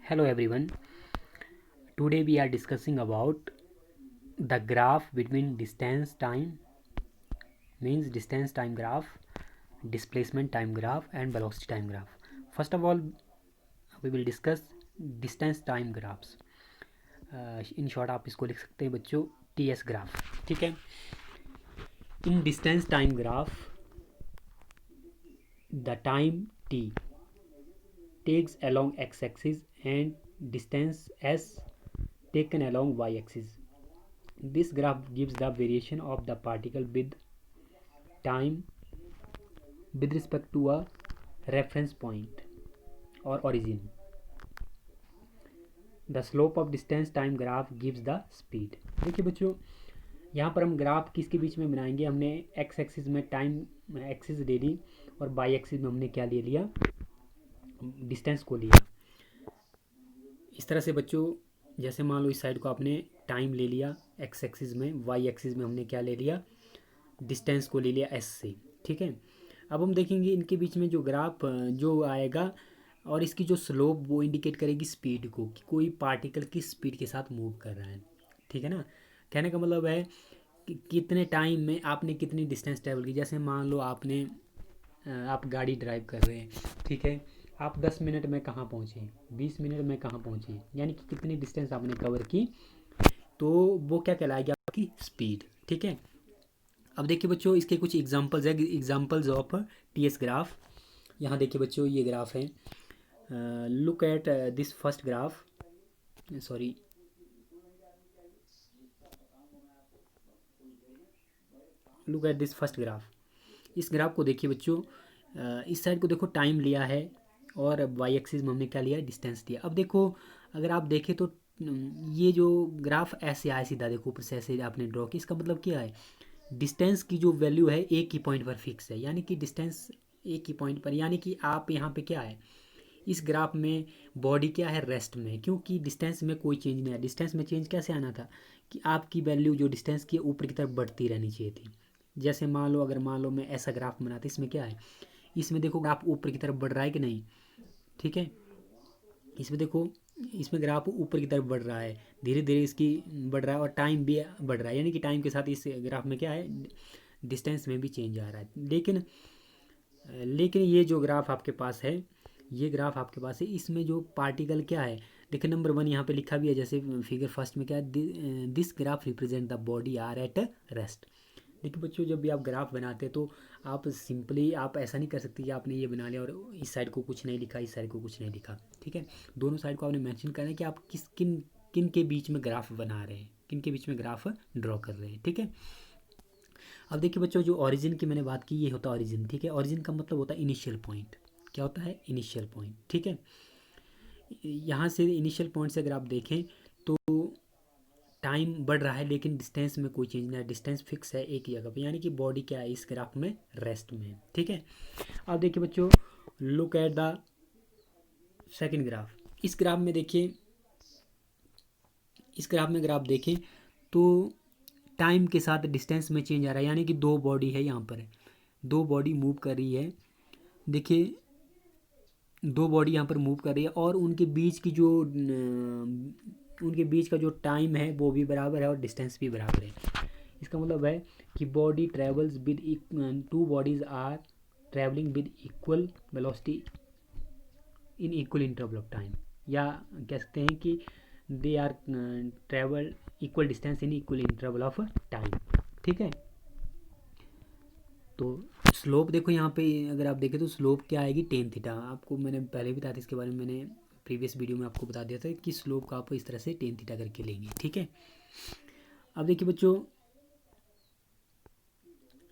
Hello everyone. Today we are discussing about the graph between distance time means distance time graph, displacement time graph and velocity time graph. First of all, we will discuss distance time graphs. In short आप इसको लिख सकते हैं बच्चों TS graph. ठीक है. In distance time graph, the time t takes along x-axis and distance s taken along y-axis. This graph gives the variation of the particle with time with respect to a reference point or origin. The slope of distance time graph gives the speed. देखिए बच्चों, यहाँ पर हम graph किसके बीच में बनाएंगे. हमने x axis में टाइम एक्सिस ले ली और वाई एक्सिस में हमने क्या ले लिया, डिस्टेंस को लिया. इस तरह से बच्चों, जैसे मान लो इस साइड को आपने टाइम ले लिया एक्स एक्सिस में, वाई एक्सिस में हमने क्या ले लिया, डिस्टेंस को ले लिया एस से. ठीक है. अब हम देखेंगे इनके बीच में जो ग्राफ जो आएगा और इसकी जो स्लोप वो इंडिकेट करेगी स्पीड को, कि कोई पार्टिकल किस स्पीड के साथ मूव कर रहा है. ठीक है ना. कहने का मतलब है कि कितने टाइम में आपने कितनी डिस्टेंस ट्रेवल की. जैसे मान लो आपने आप गाड़ी ड्राइव कर रहे हैं. ठीक है. आप 10 मिनट में कहाँ पहुँचे, 20 मिनट में कहाँ पहुँचे, यानी कि कितनी डिस्टेंस आपने कवर की, तो वो क्या कहलाएगी, आपकी स्पीड. ठीक है. अब देखिए बच्चों, इसके कुछ एग्जांपल्स है, एग्जांपल्स ऑफ टीएस ग्राफ. यहाँ देखिए बच्चों, ये ग्राफ है. Look at this first graph. Sorry, look at this first graph. इस ग्राफ को देखिए बच्चों, इस साइड को देखो टाइम लिया है और वाई एक्सिस में हमने क्या लिया, डिस्टेंस दिया. अब देखो, अगर आप देखें तो ये जो ग्राफ ऐसे आया सीधा, देखो ऊपर से ऐसे आपने ड्रॉ किया. इसका मतलब क्या है, डिस्टेंस की जो वैल्यू है एक ही पॉइंट पर फिक्स है, यानी कि डिस्टेंस एक ही पॉइंट पर, यानी कि आप यहाँ पे क्या है, इस ग्राफ में बॉडी क्या है, रेस्ट में, क्योंकि डिस्टेंस में कोई चेंज नहीं है. डिस्टेंस में चेंज कैसे आना था, कि आपकी वैल्यू जो डिस्टेंस की ऊपर की तरफ बढ़ती रहनी चाहिए थी. जैसे मान लो, अगर मान लो मैं ऐसा ग्राफ बनाता, इसमें क्या है, इसमें देखो ग्राफ ऊपर की तरफ बढ़ रहा है कि नहीं. ठीक है. इसमें देखो, इसमें ग्राफ ऊपर की तरफ बढ़ रहा है, धीरे धीरे इसकी बढ़ रहा है और टाइम भी बढ़ रहा है, यानी कि टाइम के साथ इस ग्राफ में क्या है, डिस्टेंस में भी चेंज आ रहा है. लेकिन ये जो ग्राफ आपके पास है, ये ग्राफ आपके पास है, इसमें जो पार्टिकल क्या है, देखिए नंबर 1 यहाँ पे लिखा भी है, जैसे फिगर फर्स्ट में क्या है, this graph represent the body are at rest. देखिए बच्चों, जब भी आप ग्राफ बनाते हैं तो आप सिंपली आप ऐसा नहीं कर सकते कि आपने ये बना लिया और इस साइड को कुछ नहीं लिखा, इस साइड को कुछ नहीं लिखा. ठीक है. दोनों साइड को आपने मेंशन करना है कि आप किन किन के बीच में ग्राफ बना रहे हैं, किन के बीच में ग्राफ ड्रॉ कर रहे हैं. ठीक है. अब देखिए बच्चों, जो ओरिजिन की मैंने बात की, ये होता है ओरिजिन. ठीक है. ओरिजिन का मतलब होता है इनिशियल पॉइंट. क्या होता है, इनिशियल पॉइंट. ठीक है. यहाँ से इनिशियल पॉइंट से अगर आप देखें तो टाइम बढ़ रहा है लेकिन डिस्टेंस में कोई चेंज नहीं है, डिस्टेंस फिक्स है एक ही जगह पे, यानी कि बॉडी क्या है, इस ग्राफ में रेस्ट में है. ठीक है. अब देखिए बच्चों, look at the second graph. इस ग्राफ में देखिए, इस ग्राफ में अगर आप देखें तो टाइम के साथ डिस्टेंस में चेंज आ रहा है, यानी कि दो बॉडी है यहाँ पर, दो बॉडी मूव कर रही है. देखिए, दो बॉडी यहाँ पर मूव कर रही है और उनके बीच की जो उनके बीच का जो टाइम है वो भी बराबर है और डिस्टेंस भी बराबर है. इसका मतलब है कि body travels with two bodies are travelling with equal velocity in equal interval of time, या कह सकते हैं कि they are travel equal distance in equal interval of time. ठीक है. तो स्लोप देखो यहाँ पे, अगर आप देखें तो स्लोप क्या आएगी, टेन थीटा. आपको मैंने पहले भी बताया था इसके बारे में, मैंने प्रीवियस वीडियो में आपको बता दिया था कि स्लोप का आप इस तरह से टेन थीटा करके लेंगे. ठीक है. अब देखिए बच्चों,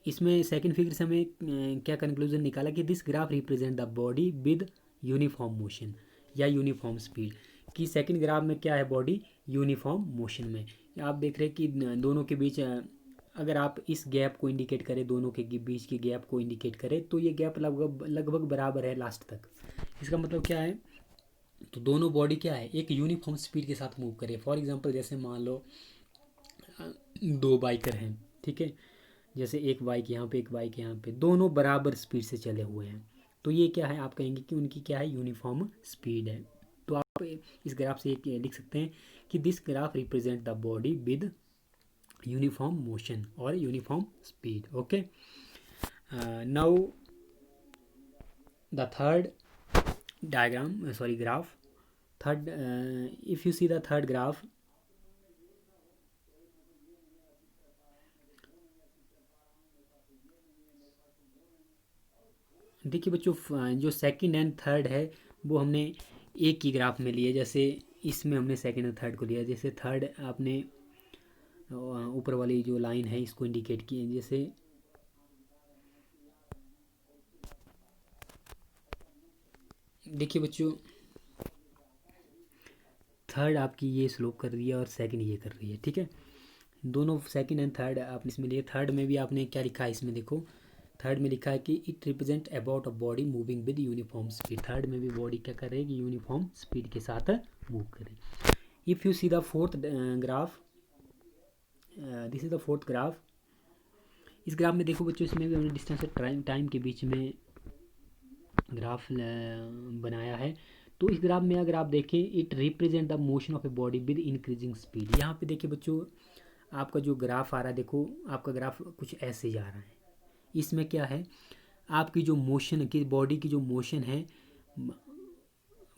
इसमें सेकंड फिगर से हमें क्या कंक्लूजन निकाला कि this graph represent the body with uniform motion या यूनिफॉर्म स्पीड. कि सेकंड ग्राफ में क्या है, बॉडी यूनिफॉर्म मोशन में. आप देख रहे हैं कि दोनों के बीच अगर आप इस गैप को इंडिकेट करें, दोनों के बीच की गैप को इंडिकेट करें, तो ये गैप लगभग लगभग बराबर है लास्ट तक. इसका मतलब क्या है, तो दोनों बॉडी क्या है, एक यूनिफॉर्म स्पीड के साथ मूव करे. फॉर एग्जांपल जैसे मान लो दो बाइकर हैं. ठीक है. जैसे एक बाइक यहाँ पे, एक बाइक यहाँ पे, दोनों बराबर स्पीड से चले हुए हैं, तो ये क्या है, आप कहेंगे कि उनकी क्या है, यूनिफॉर्म स्पीड है. तो आप आप इस ग्राफ से एक लिख सकते हैं कि this graph represent the body with uniform motion और uniform speed. Okay, now the third diagram, sorry, graph. Third, if you see the third graph, देखिए बच्चों, जो सेकंड एंड थर्ड है वो हमने एक ही ग्राफ में लिए. जैसे इसमें हमने सेकंड और थर्ड को लिया. जैसे थर्ड आपने ऊपर वाली जो लाइन है इसको इंडिकेट किए. जैसे देखिए बच्चों, थर्ड आपकी ये स्लोप कर रही है और सेकंड ये कर रही है. ठीक है, दोनों सेकंड एंड थर्ड आपने इसमें लिए. थर्ड में भी आपने क्या लिखा है इसमें देखो, थर्ड में लिखा है कि it represent about a body moving with uniform speed. Third में भी बॉडी क्या कर रही है कि यूनिफॉर्म स्पीड के साथ मूव करे. If you see the fourth graph, this is the fourth graph. इस ग्राफ में देखो बच्चों, इसमें भी हमने डिस्टेंस और टाइम के बीच में ग्राफ बनाया है. तो इस ग्राफ में अगर आप देखें, it represent the motion of a body with increasing speed. यहाँ पे देखिए बच्चों, आपका जो ग्राफ आ रहा है, देखो आपका ग्राफ कुछ ऐसे जा रहा है. इसमें क्या है, आपकी जो मोशन की बॉडी की जो मोशन है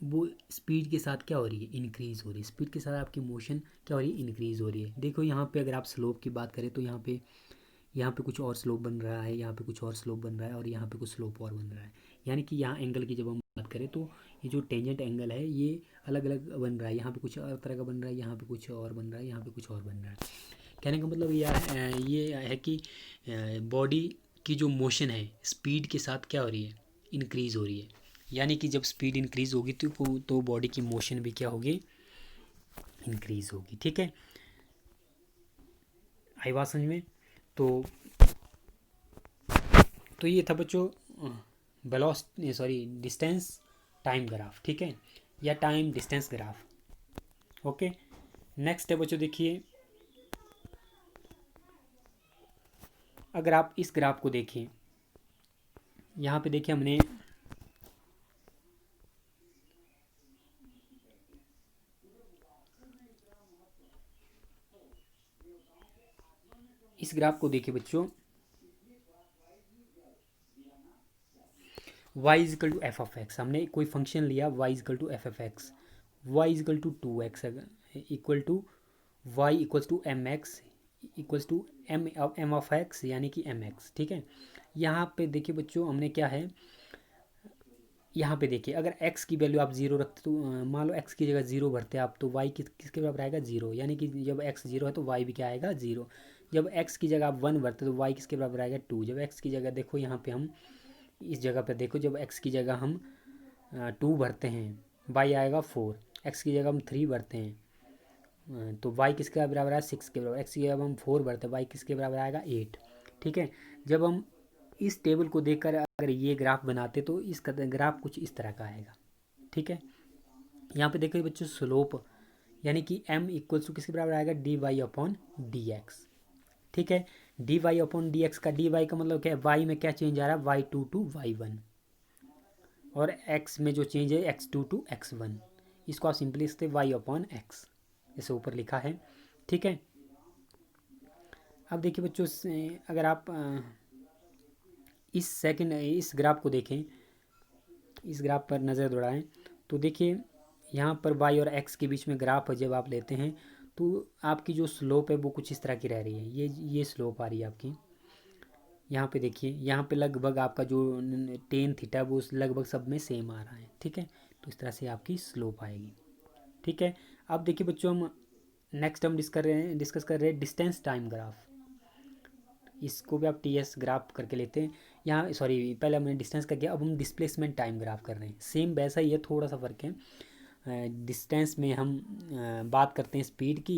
वो स्पीड के साथ क्या हो रही है, इंक्रीज़ हो रही है. स्पीड के साथ आपकी मोशन क्या हो रही है, इंक्रीज़ हो रही है. देखो यहाँ पे अगर आप स्लोप की बात करें तो यहाँ पे कुछ और स्लोप बन रहा है, यहाँ पे कुछ और स्लोप बन रहा है और यहाँ पे कुछ स्लोप और बन रहा है. यानी कि यहाँ एंगल की जब हम बात करें तो ये जो टेंजेंट एंगल है ये अलग अलग बन रहा है. यहाँ पे कुछ और तरह का बन रहा है, यहाँ पे कुछ और बन रहा है, यहाँ पे कुछ और बन रहा है. कहने का मतलब ये है कि बॉडी की जो मोशन है स्पीड के साथ क्या हो रही है, इंक्रीज़ हो रही है. यानी कि जब स्पीड इंक्रीज़ होगी तो बॉडी की मोशन भी क्या होगी, इंक्रीज़ होगी. ठीक है, आई बात समझ में. तो ये था बच्चों डिस्टेंस टाइम ग्राफ. ठीक है, या time distance graph. Okay, next है बच्चों, देखिए अगर आप इस ग्राफ को देखें, यहाँ पे देखिए हमने इस ग्राफ को देखिए बच्चों, y is equal to F of X. हमने कोई फंक्शन लिया y is equal to F of X, Y is equal to 2x equal to Y equals to M X equals to M of X यानी कि एम एक्स. ठीक है, यहाँ पे देखिए बच्चों हमने क्या है, यहाँ पे देखिए अगर x की वैल्यू आप जीरो रखते तो मान लो x की जगह जीरो भरते आप तो y किसके बराबर आएगा, जीरो. यानी कि जब x जीरो है तो y भी क्या आएगा, जीरो. जब x की जगह आप वन भरते तो y किसके बराबर आएगा, टू. जब x की जगह देखो यहाँ पे हम इस जगह पर देखो, जब x की जगह हम टू भरते हैं y आएगा फोर. x की जगह हम थ्री भरते हैं तो y किसके बराबर आएगा, सिक्स के बराबर. x की जगह हम फोर भरते हैं y किसके बराबर आएगा, एट. ठीक है, जब हम इस टेबल को देखकर अगर ये ग्राफ बनाते तो इसका ग्राफ कुछ इस तरह का आएगा. ठीक है, यहाँ पे देखो बच्चों स्लोप यानी कि m इक्वल्स टू किसके बराबर आएगा, D Y upon D X. ठीक है, D Y upon D X का डी वाई का मतलब क्या है, वाई में क्या चेंज आ रहा है, Y two to Y one, और एक्स में जो चेंज है X two to X one. इसको आप सिंपली इससे वाई अपॉन एक्स जैसे ऊपर लिखा है. ठीक है, अब देखिए बच्चों अगर आप इस ग्राफ को देखें, इस ग्राफ पर नज़र दौड़ाएं तो देखिए यहाँ पर y और x के बीच में ग्राफ जब आप लेते हैं तो आपकी जो स्लोप है वो कुछ इस तरह की रह रही है. ये स्लोप आ रही है आपकी. यहाँ पे देखिए, यहाँ पे लगभग आपका जो टेन थीटा वो लगभग सब में सेम आ रहा है. ठीक है, तो इस तरह से आपकी स्लोप आएगी. ठीक है, अब देखिए बच्चों हम नेक्स्ट हम डिस्कस कर रहे हैं डिस्टेंस टाइम ग्राफ. इसको भी आप टी एस ग्राफ करके लेते हैं. यहाँ सॉरी, पहले हमने डिस्टेंस का किया, अब हम डिस्प्लेसमेंट टाइम ग्राफ कर रहे हैं. सेम वैसा ही है, थोड़ा सा फ़र्क है. डिस्टेंस में हम बात करते हैं स्पीड की,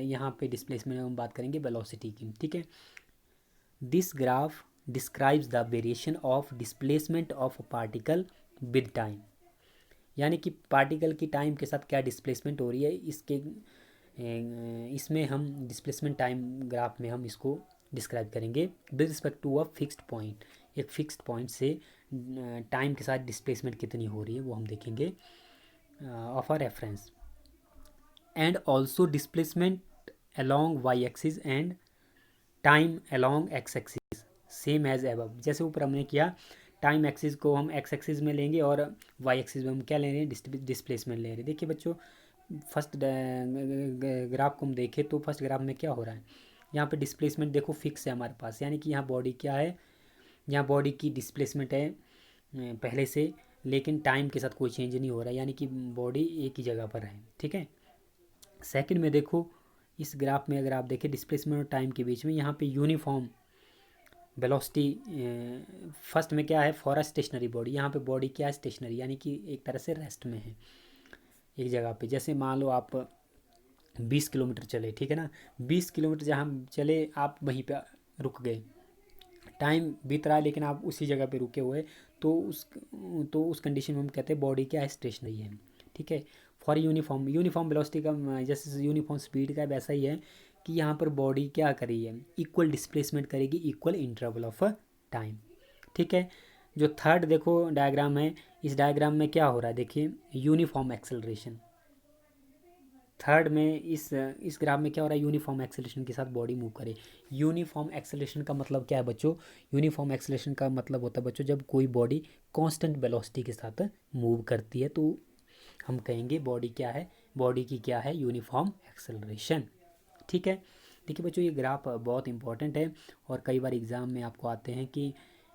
यहाँ पे डिस्प्लेसमेंट में हम बात करेंगे वेलोसिटी की. ठीक है, this graph describes the variation of displacement of particle with time. यानी कि पार्टिकल की टाइम के साथ क्या डिस्प्लेसमेंट हो रही है, इसमें हम डिस्प्लेसमेंट टाइम ग्राफ में हम इसको डिस्क्राइब करेंगे with respect to a fixed point. एक फिक्स्ड पॉइंट से टाइम के साथ डिस्प्लेसमेंट कितनी हो रही है वो हम देखेंगे. of a reference, and also displacement along y axis and time along X axis same as above. जैसे ऊपर हमने किया, टाइम एक्सिस को हम एक्स एक्सिस में लेंगे और वाई एक्सिस में हम क्या ले रहे हैं, डिस्प्लेसमेंट ले रहे हैं। देखिए बच्चों, फर्स्ट ग्राफ को हम देखें तो फर्स्ट ग्राफ में क्या हो रहा है, यहाँ पे डिस्प्लेसमेंट देखो फिक्स है हमारे पास, यानी कि यहाँ बॉडी क्या है, यहाँ बॉडी की डिस्प्लेसमेंट है पहले से, लेकिन टाइम के साथ कोई चेंज नहीं हो रहा है, यानी कि बॉडी एक ही जगह पर है। ठीक है। सेकंड में देखो, इस ग्राफ में अगर आप देखें डिस्प्लेसमेंट और टाइम के बीच में यहाँ पे यूनिफॉर्म वेलोसिटी, फर्स्ट में क्या है, फॉर अ स्टेशनरी बॉडी, यहाँ पे बॉडी क्या है, स्टेशनरी, यानी कि एक तरह से रेस्ट में है एक जगह पे। जैसे मान लो आप 20 किलोमीटर चले, ठीक है ना, 20 किलोमीटर जहाँ चले आप वहीं पे रुक गए, टाइम बीत रहा है लेकिन आप उसी जगह पे रुके हुए, तो उस कंडीशन में हम कहते हैं बॉडी क्या है, स्टेशनरी है। ठीक है। फॉर यूनिफॉर्म वेलोसिटी का जैसे यूनिफॉर्म स्पीड का वैसा ही है कि यहाँ पर बॉडी क्या कर रही है, इक्वल डिस्प्लेसमेंट करेगी इक्वल इंटरवल ऑफ टाइम। ठीक है। जो थर्ड देखो डायग्राम है, इस डायग्राम में क्या हो रहा है, देखिए यूनिफॉर्म एक्सेलरेशन। थर्ड में इस ग्राफ में क्या हो रहा है, यूनिफॉर्म एक्सेलरेशन के साथ बॉडी मूव करे। यूनिफॉर्म एक्सेलरेशन का मतलब क्या है बच्चों, यूनिफॉर्म एक्सेलरेशन का मतलब होता है बच्चों, जब कोई बॉडी कांस्टेंट वेलोसिटी के साथ मूव करती है तो हम कहेंगे बॉडी क्या है, बॉडी की क्या है, यूनिफॉर्म एक्सेलरेशन। ठीक है। देखिए बच्चों, ये ग्राफ बहुत इंपॉर्टेंट है और कई बार एग्ज़ाम में आपको आते हैं कि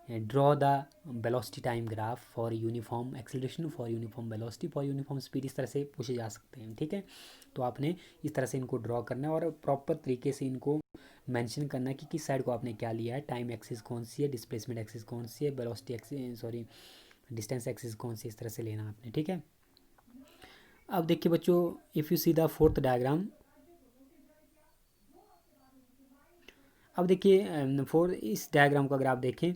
draw the velocity time graph for uniform acceleration, for uniform velocity, for uniform speed, इस तरह से पूछे जा सकते हैं। ठीक है। तो आपने इस तरह से इनको ड्रॉ करना है और प्रॉपर तरीके से इनको मेंशन करना है कि किस साइड को आपने क्या लिया है, टाइम एक्सिस कौन सी है, डिस्प्लेसमेंट एक्सिस कौन सी है, velocity axis sorry distance axis कौन सी, इस तरह से लेना आपने। ठीक है। अब देखिए बच्चों, if you see the fourth diagram, अब देखिए फोर इस डायग्राम को अगर आप देखें,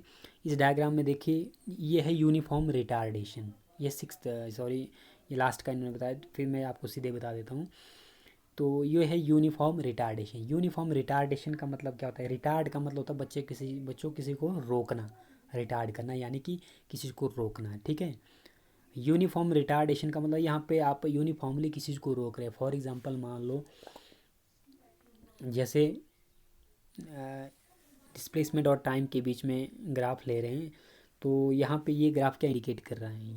इस डायग्राम में देखिए ये है यूनिफॉर्म रिटार्डेशन, ये सिक्स्थ सॉरी ये लास्ट का इन्होंने बताया, फिर मैं आपको सीधे बता देता हूँ। तो ये है यूनिफॉर्म रिटार्डेशन। यूनिफॉर्म रिटार्डेशन का मतलब क्या होता है, रिटार्ड का मतलब होता है बच्चों किसी को रोकना, रिटार्ड करना यानी कि किसी को रोकना। ठीक है। यूनिफॉर्म रिटार्डेशन का मतलब यहाँ पे आप यूनिफॉर्मली किसी को रोक रहे हैं। फॉर एग्जांपल मान लो जैसे डिस्प्लेसमेंट और टाइम के बीच में ग्राफ ले रहे हैं, तो यहाँ पे ये ग्राफ क्या इंडिकेट कर रहा है,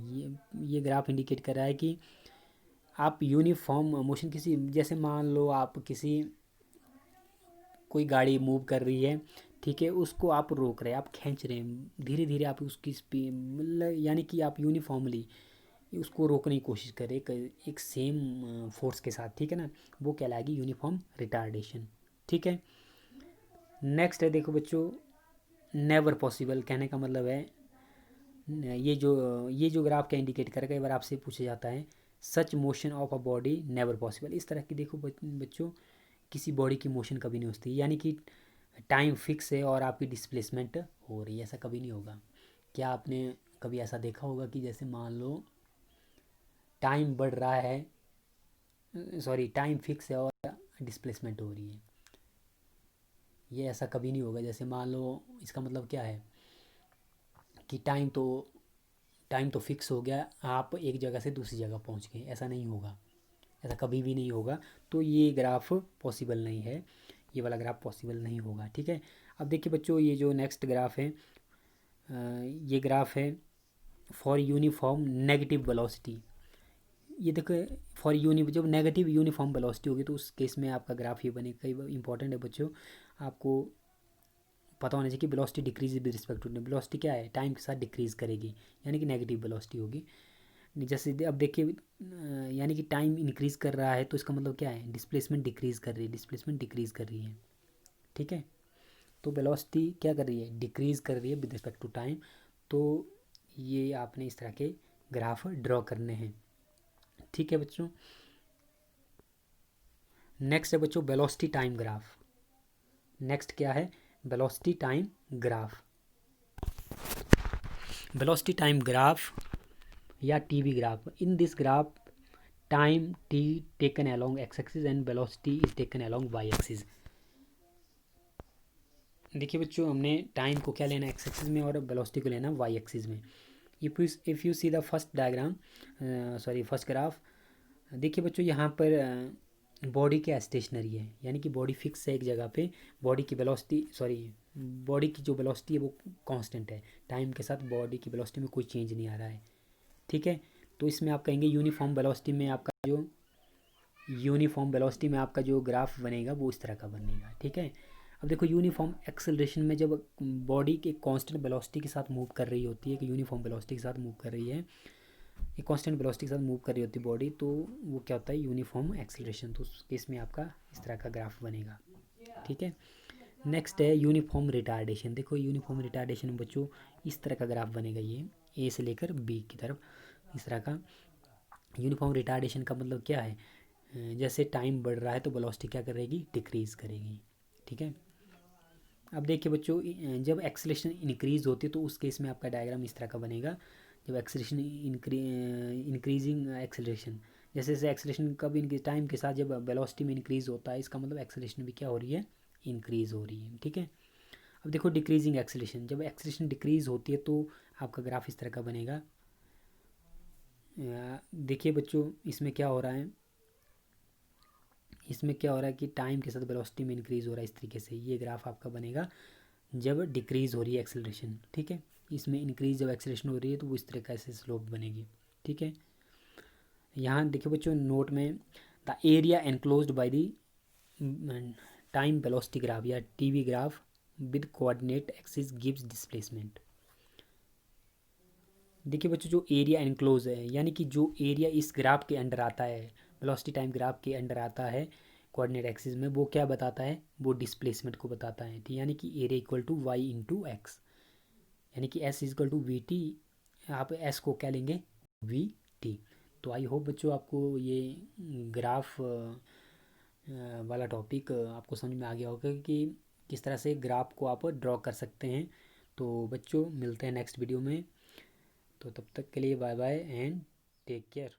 ये ग्राफ इंडिकेट कर रहा है कि आप यूनिफॉर्म मोशन किसी, जैसे मान लो आप किसी कोई गाड़ी मूव कर रही है, ठीक है, उसको आप रोक रहे हैं, आप खींच रहे हैं धीरे धीरे, आप उसकी स्पीड मतलब यानी कि आप यूनिफॉर्मली उसको रोकने की कोशिश करें एक सेम फोर्स के साथ। ठीक है ना, वो कहलाएगी यूनिफॉर्म रिटार्डेशन। ठीक है। नेक्स्ट है देखो बच्चों, नेवर पॉसिबल, कहने का मतलब है ये जो ग्राफ क्या इंडिकेट करेगा, एक बार आपसे पूछा जाता है, such motion of a body never possible. इस तरह की देखो बच्चों, किसी बॉडी की मोशन कभी नहीं होती, यानी कि टाइम फिक्स है और आपकी डिस्प्लेसमेंट हो रही है, ऐसा कभी नहीं होगा। क्या आपने कभी ऐसा देखा होगा कि जैसे मान लो टाइम बढ़ रहा है, सॉरी टाइम फिक्स है और डिस्प्लेसमेंट हो रही है, ये ऐसा कभी नहीं होगा। जैसे मान लो इसका मतलब क्या है कि टाइम तो फिक्स हो गया, आप एक जगह से दूसरी जगह पहुंच गए, ऐसा नहीं होगा, ऐसा कभी भी नहीं होगा। तो ये ग्राफ पॉसिबल नहीं है, ये वाला ग्राफ पॉसिबल नहीं होगा। ठीक है। अब देखिए बच्चों, ये जो नेक्स्ट ग्राफ है, ये ग्राफ है फॉर यूनिफॉर्म नेगेटिव वेलोसिटी। ये देखो, फॉर जब नेगेटिव यूनिफॉर्म वेलोसिटी होगी तो उस केस में आपका ग्राफ ये बनेगा। कई इंपॉर्टेंट है बच्चों, आपको पता होना चाहिए कि velocity decrease with respect to, velocity क्या है, टाइम के साथ डिक्रीज करेगी, यानी कि नेगेटिव वेलोसिटी होगी। जैसे अब देखिए यानी कि टाइम इंक्रीज़ कर रहा है तो इसका मतलब क्या है, डिस्प्लेसमेंट डिक्रीज़ कर रही है, डिस्प्लेसमेंट डिक्रीज़ कर रही है। ठीक है। तो वेलोसिटी क्या कर रही है, डिक्रीज़ कर रही है विद रिस्पेक्ट टू टाइम। तो ये आपने इस तरह के ग्राफ ड्रॉ करने हैं। ठीक है बच्चों। नेक्स्ट है बच्चों वेलोसिटी टाइम ग्राफ। नेक्स्ट क्या है, velocity time graph. Velocity time graph या TV graph, in this graph time t taken along x axis and velocity is taken along y axis। देखिए बच्चों, हमने टाइम को क्या लेना है, एक्स एक्सिस में, और वेलोसिटी को लेना है वाई एक्सिस में। If you see the first diagram sorry first graph, देखिए बच्चों यहाँ पर बॉडी क्या स्टेशनरी है, यानी कि बॉडी फिक्स है एक जगह पे। बॉडी की वेलोसिटी, सॉरी, बॉडी की जो वेलोसिटी है वो कांस्टेंट है। टाइम के साथ बॉडी की वेलोसिटी में कोई चेंज नहीं आ रहा है, ठीक है। तो इसमें आप कहेंगे यूनिफॉर्म वेलोसिटी में आपका जो ग्राफ बनेगा वो इस तरह का बनेगा, ठीक है। अब देखो यूनिफॉर्म एक्सेलरेशन में जब बॉडी के कांस्टेंट वेलोसिटी के साथ मूव कर रही होती है, कि यूनिफॉर्म वेलोसिटी के साथ मूव कर रही है, ये कांस्टेंट वेलोसिटी के साथ मूव कर रही होती है बॉडी, तो वो क्या होता है, यूनिफॉर्म एक्सेलरेशन। तो उस केस में आपका इस तरह का ग्राफ बनेगा, ठीक है। नेक्स्ट है यूनिफॉर्म रिटार्डेशन। देखो यूनिफॉर्म रिटार्डेशन में बच्चों इस तरह का ग्राफ बनेगा, ये ए से लेकर बी की तरफ इस तरह का। यूनिफॉर्म रिटार्डेशन का मतलब क्या है, जैसे टाइम बढ़ रहा है तो वेलोसिटी क्या करेगी, डिक्रीज़ करेगी, ठीक है। अब देखिए बच्चों जब एक्सेलरेशन इंक्रीज़ होती है तो उस केस में आपका डायग्राम इस तरह का बनेगा। जब एक्सेलरेशन इंक्रीजिंग एक्सेलरेशन, जैसे जैसे एक्सेलरेशन कब टाइम के साथ जब वेलोसिटी में इंक्रीज़ होता है, इसका मतलब एक्सेलरेशन भी क्या हो रही है, इंक्रीज़ हो रही है, ठीक है। अब देखो डिक्रीजिंग एक्सेलरेशन, जब एक्सेलरेशन डिक्रीज़ होती है तो आपका ग्राफ इस तरह का बनेगा। देखिए बच्चों इसमें क्या हो रहा है, कि टाइम के साथ वेलोसिटी में इंक्रीज़ हो रहा है, इस तरीके से ये ग्राफ आपका बनेगा जब डिक्रीज़ हो रही है एक्सेलरेशन, ठीक है। इसमें इंक्रीज जब एक्सेलरेशन हो रही है तो वो इस तरह से स्लोप बनेगी, ठीक है। यहाँ देखिए बच्चों नोट में, the area enclosed by the time velocity graph या TV graph with coordinate axis gives displacement. देखिए बच्चों जो एरिया एनक्लोज है, यानी कि जो एरिया इस ग्राफ के अंडर आता है, वेलोसिटी टाइम ग्राफ के अंडर आता है कोऑर्डिनेट एक्सिस में, वो क्या बताता है, वो डिस्प्लेसमेंट को बताता है, ठीक। यानी कि area equal to Y into X, यानी कि S is equal to V T. आप एस को क्या लेंगे, वी टी। तो आई होप बच्चों आपको ये ग्राफ वाला टॉपिक आपको समझ में आ गया होगा कि किस तरह से ग्राफ को आप ड्रॉ कर सकते हैं। तो बच्चों मिलते हैं नेक्स्ट वीडियो में, तो तब तक के लिए bye bye and take care.